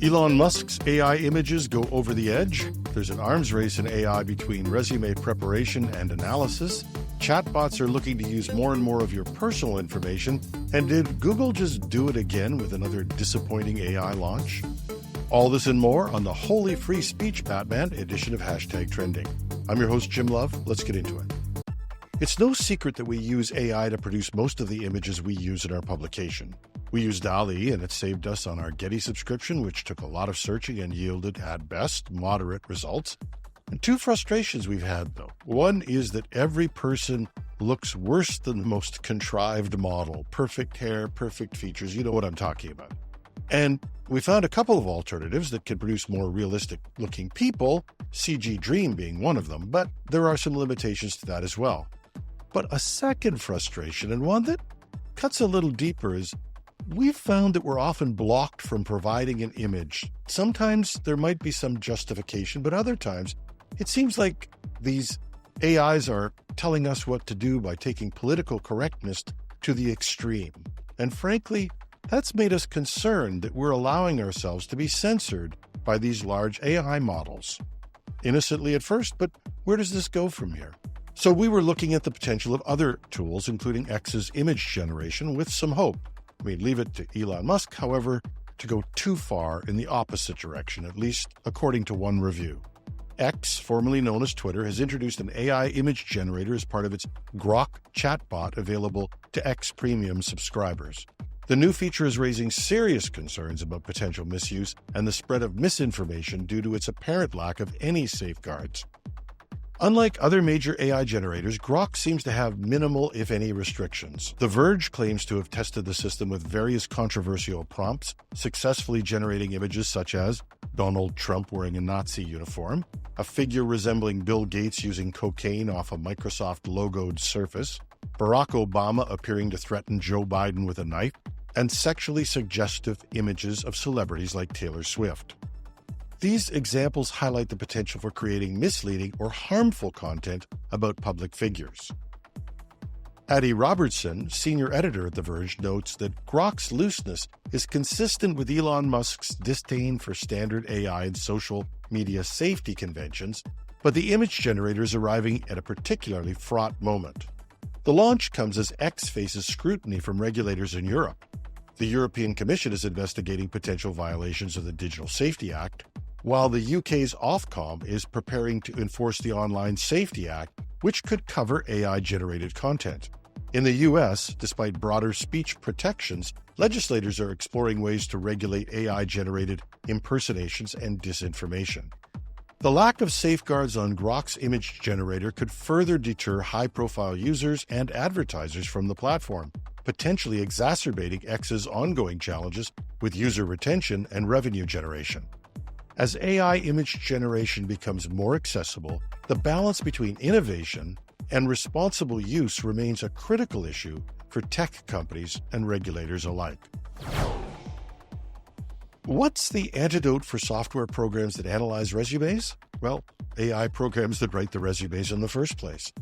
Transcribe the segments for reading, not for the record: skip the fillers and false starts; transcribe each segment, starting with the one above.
Elon Musk's AI images go over the edge. There's an arms race in AI between resume preparation and analysis. Chatbots are looking to use more and more of your personal information. And did Google just do it again with another disappointing AI launch? All this and more on the Holy Free Speech Batman edition of #Trending. I'm your host, Jim Love. Let's get into it. It's no secret that we use AI to produce most of the images we use in our publication. We use DALL-E, and it saved us on our Getty subscription, which took a lot of searching and yielded, at best, moderate results. And two frustrations we've had, though. One is that every person looks worse than the most contrived model. Perfect hair, perfect features, you know what I'm talking about. And we found a couple of alternatives that can produce more realistic-looking people, CG Dream being one of them, but there are some limitations to that as well. But a second frustration, and one that cuts a little deeper, is we've found that we're often blocked from providing an image. Sometimes there might be some justification, but other times it seems like these AIs are telling us what to do by taking political correctness to the extreme. And frankly, that's made us concerned that we're allowing ourselves to be censored by these large AI models. Innocently at first, but where does this go from here? So we were looking at the potential of other tools, including X's image generation, with some hope. We leave it to Elon Musk, however, to go too far in the opposite direction, at least according to one review. X, formerly known as Twitter, has introduced an AI image generator as part of its Grok chatbot available to X Premium subscribers. The new feature is raising serious concerns about potential misuse and the spread of misinformation due to its apparent lack of any safeguards. Unlike other major AI generators, Grok seems to have minimal, if any, restrictions. The Verge claims to have tested the system with various controversial prompts, successfully generating images such as Donald Trump wearing a Nazi uniform, a figure resembling Bill Gates using cocaine off a Microsoft-logoed Surface, Barack Obama appearing to threaten Joe Biden with a knife, and sexually suggestive images of celebrities like Taylor Swift. These examples highlight the potential for creating misleading or harmful content about public figures. Addie Robertson, senior editor at The Verge, notes that Grok's looseness is consistent with Elon Musk's disdain for standard AI and social media safety conventions, but the image generator is arriving at a particularly fraught moment. The launch comes as X faces scrutiny from regulators in Europe. The European Commission is investigating potential violations of the Digital Safety Act, while the UK's Ofcom is preparing to enforce the Online Safety Act, which could cover AI-generated content. In the US, despite broader speech protections, legislators are exploring ways to regulate AI-generated impersonations and disinformation. The lack of safeguards on Grok's image generator could further deter high-profile users and advertisers from the platform, potentially exacerbating X's ongoing challenges with user retention and revenue generation. As AI image generation becomes more accessible, the balance between innovation and responsible use remains a critical issue for tech companies and regulators alike. What's the antidote for software programs that analyze resumes? Well, AI programs that write the resumes in the first place.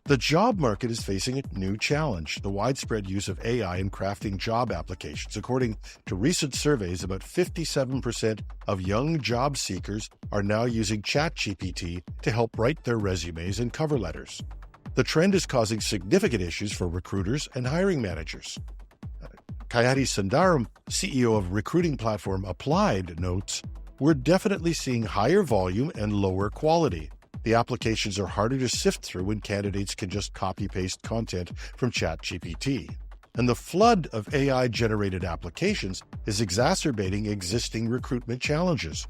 The job market is facing a new challenge: the widespread use of AI in crafting job applications. According to recent surveys, about 57% of young job seekers are now using ChatGPT to help write their resumes and cover letters. The trend is causing significant issues for recruiters and hiring managers. Kayati Sundaram, CEO of recruiting platform Applied, notes, "We're definitely seeing higher volume and lower quality. The applications are harder to sift through when candidates can just copy-paste content from ChatGPT. And the flood of AI-generated applications is exacerbating existing recruitment challenges.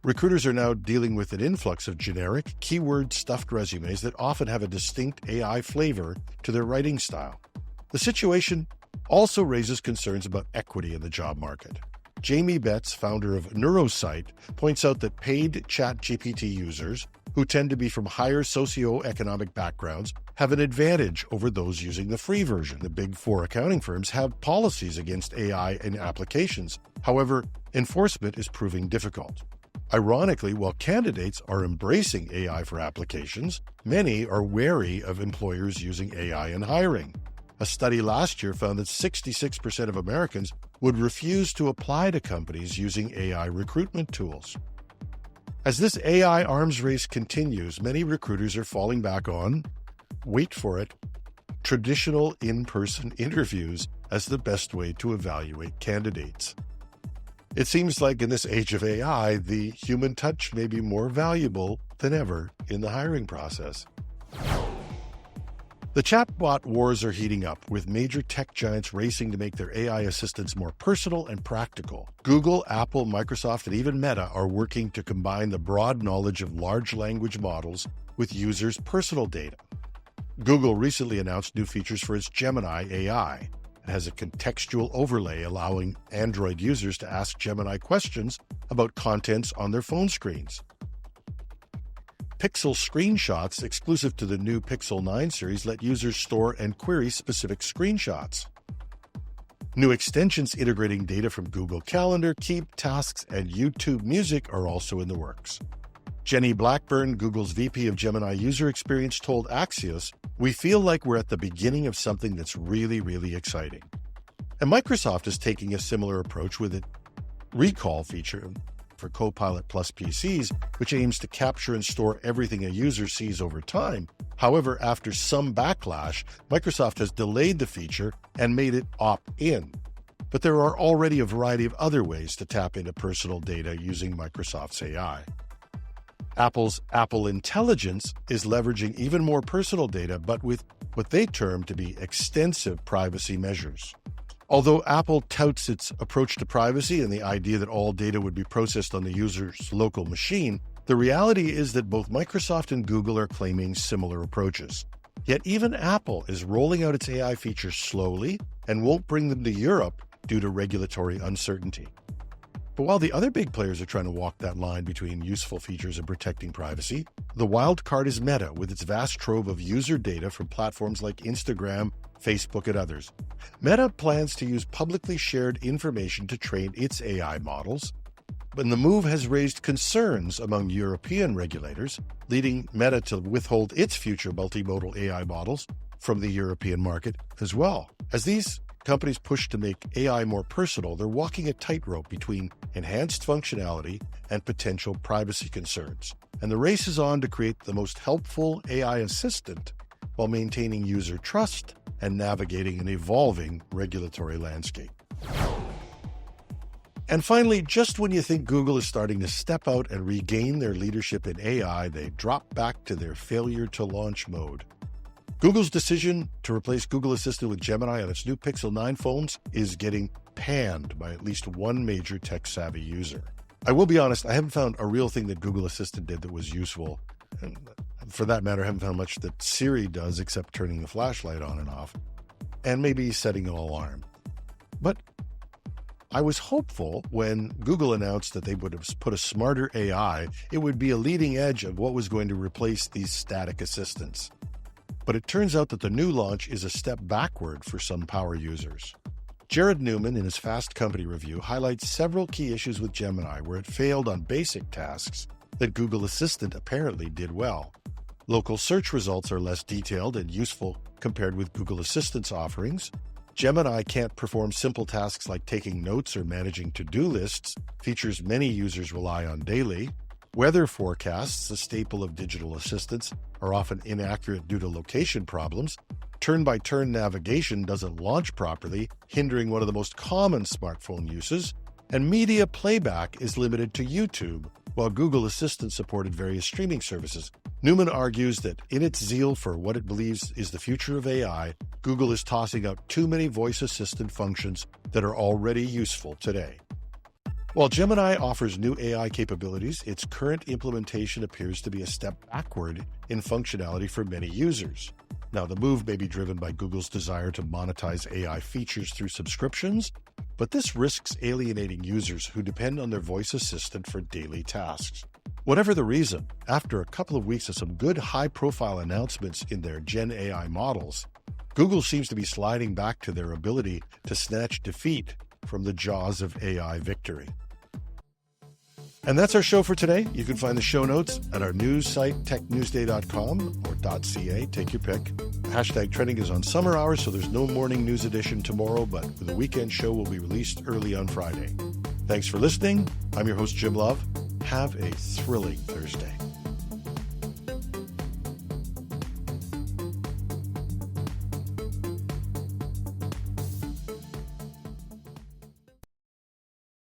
Recruiters are now dealing with an influx of generic, keyword-stuffed resumes that often have a distinct AI flavor to their writing style. The situation also raises concerns about equity in the job market. Jamie Betts, founder of Neurosite, points out that paid ChatGPT users, who tend to be from higher socioeconomic backgrounds, have an advantage over those using the free version. The Big Four accounting firms have policies against AI in applications. However, enforcement is proving difficult. Ironically, while candidates are embracing AI for applications, many are wary of employers using AI in hiring. A study last year found that 66% of Americans would refuse to apply to companies using AI recruitment tools. As this AI arms race continues, many recruiters are falling back on, wait for it, traditional in-person interviews as the best way to evaluate candidates. It seems like in this age of AI, the human touch may be more valuable than ever in the hiring process. The chatbot wars are heating up, with major tech giants racing to make their AI assistants more personal and practical. Google, Apple, Microsoft, and even Meta are working to combine the broad knowledge of large language models with users' personal data. Google recently announced new features for its Gemini AI. It has a contextual overlay allowing Android users to ask Gemini questions about contents on their phone screens. Pixel screenshots exclusive to the new Pixel 9 series let users store and query specific screenshots. New extensions integrating data from Google Calendar, Keep, Tasks, and YouTube Music are also in the works. Jenny Blackburn, Google's VP of Gemini User Experience, told Axios, "We feel like we're at the beginning of something that's really, really exciting." And Microsoft is taking a similar approach with its Recall feature for Copilot Plus PCs, which aims to capture and store everything a user sees over time. However, after some backlash, Microsoft has delayed the feature and made it opt-in. But there are already a variety of other ways to tap into personal data using Microsoft's AI. Apple's Apple Intelligence is leveraging even more personal data, but with what they term to be extensive privacy measures. Although Apple touts its approach to privacy and the idea that all data would be processed on the user's local machine, the reality is that both Microsoft and Google are claiming similar approaches. Yet even Apple is rolling out its AI features slowly and won't bring them to Europe due to regulatory uncertainty. But while the other big players are trying to walk that line between useful features and protecting privacy, the wild card is Meta, with its vast trove of user data from platforms like Instagram, Facebook, and others. Meta plans to use publicly shared information to train its AI models, but the move has raised concerns among European regulators, leading Meta to withhold its future multimodal AI models from the European market as well. As these companies push to make AI more personal, they're walking a tightrope between enhanced functionality and potential privacy concerns. And the race is on to create the most helpful AI assistant while maintaining user trust and navigating an evolving regulatory landscape. And finally, just when you think Google is starting to step out and regain their leadership in AI, they drop back to their failure to launch mode. Google's decision to replace Google Assistant with Gemini on its new Pixel 9 phones is getting panned by at least one major tech-savvy user. I will be honest, I haven't found a real thing that Google Assistant did that was useful. And for that matter, I haven't found much that Siri does except turning the flashlight on and off, and maybe setting an alarm. But I was hopeful when Google announced that they would have put a smarter AI, it would be a leading edge of what was going to replace these static assistants. But it turns out that the new launch is a step backward for some power users. Jared Newman, in his Fast Company review, highlights several key issues with Gemini where it failed on basic tasks that Google Assistant apparently did well. Local search results are less detailed and useful compared with Google Assistant's offerings. Gemini can't perform simple tasks like taking notes or managing to-do lists, features many users rely on daily. Weather forecasts, a staple of digital assistants, are often inaccurate due to location problems. Turn-by-turn navigation doesn't launch properly, hindering one of the most common smartphone uses. And media playback is limited to YouTube, while Google Assistant supported various streaming services. Newman argues that in its zeal for what it believes is the future of AI, Google is tossing out too many voice assistant functions that are already useful today. While Gemini offers new AI capabilities, its current implementation appears to be a step backward in functionality for many users. Now, the move may be driven by Google's desire to monetize AI features through subscriptions, but this risks alienating users who depend on their voice assistant for daily tasks. Whatever the reason, after a couple of weeks of some good high-profile announcements in their Gen AI models, Google seems to be sliding back to their ability to snatch defeat from the jaws of AI victory. And that's our show for today. You can find the show notes at our news site, technewsday.com or .ca, take your pick. Hashtag Trending is on summer hours, so there's no morning news edition tomorrow, but the weekend show will be released early on Friday. Thanks for listening. I'm your host, Jim Love. Have a thrilling Thursday.